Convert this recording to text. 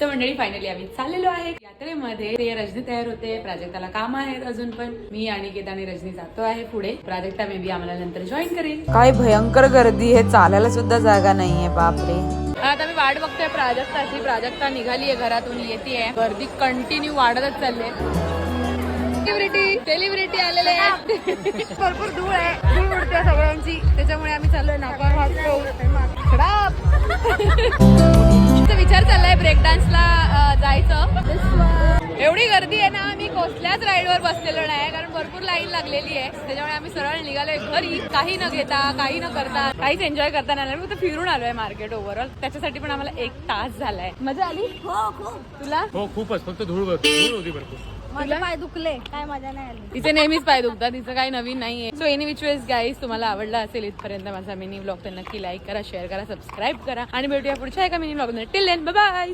तर मंडळी फायनली आम्ही चाललेलो आहे यात्रेमध्ये. ते रजनी तयार होते, प्राजक्ताला काम आहेत अजून, पण मी आणि केत आणि रजनी जातो आहे पुढे. प्राजक्ता मे बी आम्हाला नंतर जॉईन करेल. काय भयंकर गर्दी आहे, चालायला सुद्धा जागा नाहीये, बापरे. आता मी वाट बघतोय प्राजक्ताची. प्राजक्ता निघालीये घरातून, येतेय. गर्दी कंटिन्यू वाढतच चालली. सेलिब्रिटी आलेले आहेत. भरपूर धूळ आहे, धूळ उडते सगळ्यांची, त्याच्यामुळे आम्ही चाललोय नाका विचार चाललाय ब्रेक डान्सला जायचं. एवढी गर्दी आहे ना, आम्ही कसल्याच राईडवर बसलेलो नाही, कारण भरपूर लाईन लागलेली आहे. त्याच्यामुळे आम्ही सरळ निघालोय घरी, काही न घेता, काही न करता, काहीच एन्जॉय करता नाही. मी फक्त फिरून आलोय मार्केट ओव्हरऑल. त्याच्यासाठी पण आम्हाला 1 तास झालाय. मजा आली? हो खूप. तुला? हो खूपच, फक्त धूळ होती भरपूर. माझे पाय दुखले, काय मजा नाही आली. तिचे नेहमीच पाय दुखतात, तिचं काही नवीन नाहीये. So any which ways guys, तुम्हाला आवडला असेल इथपर्यंत माझा मिनी व्लॉग, तर नक्की लाईक करा, शेअर करा, सबस्क्राईब करा आणि भेटूया पुढच्या एका मिनी व्लॉग मध्ये. Till then bye bye.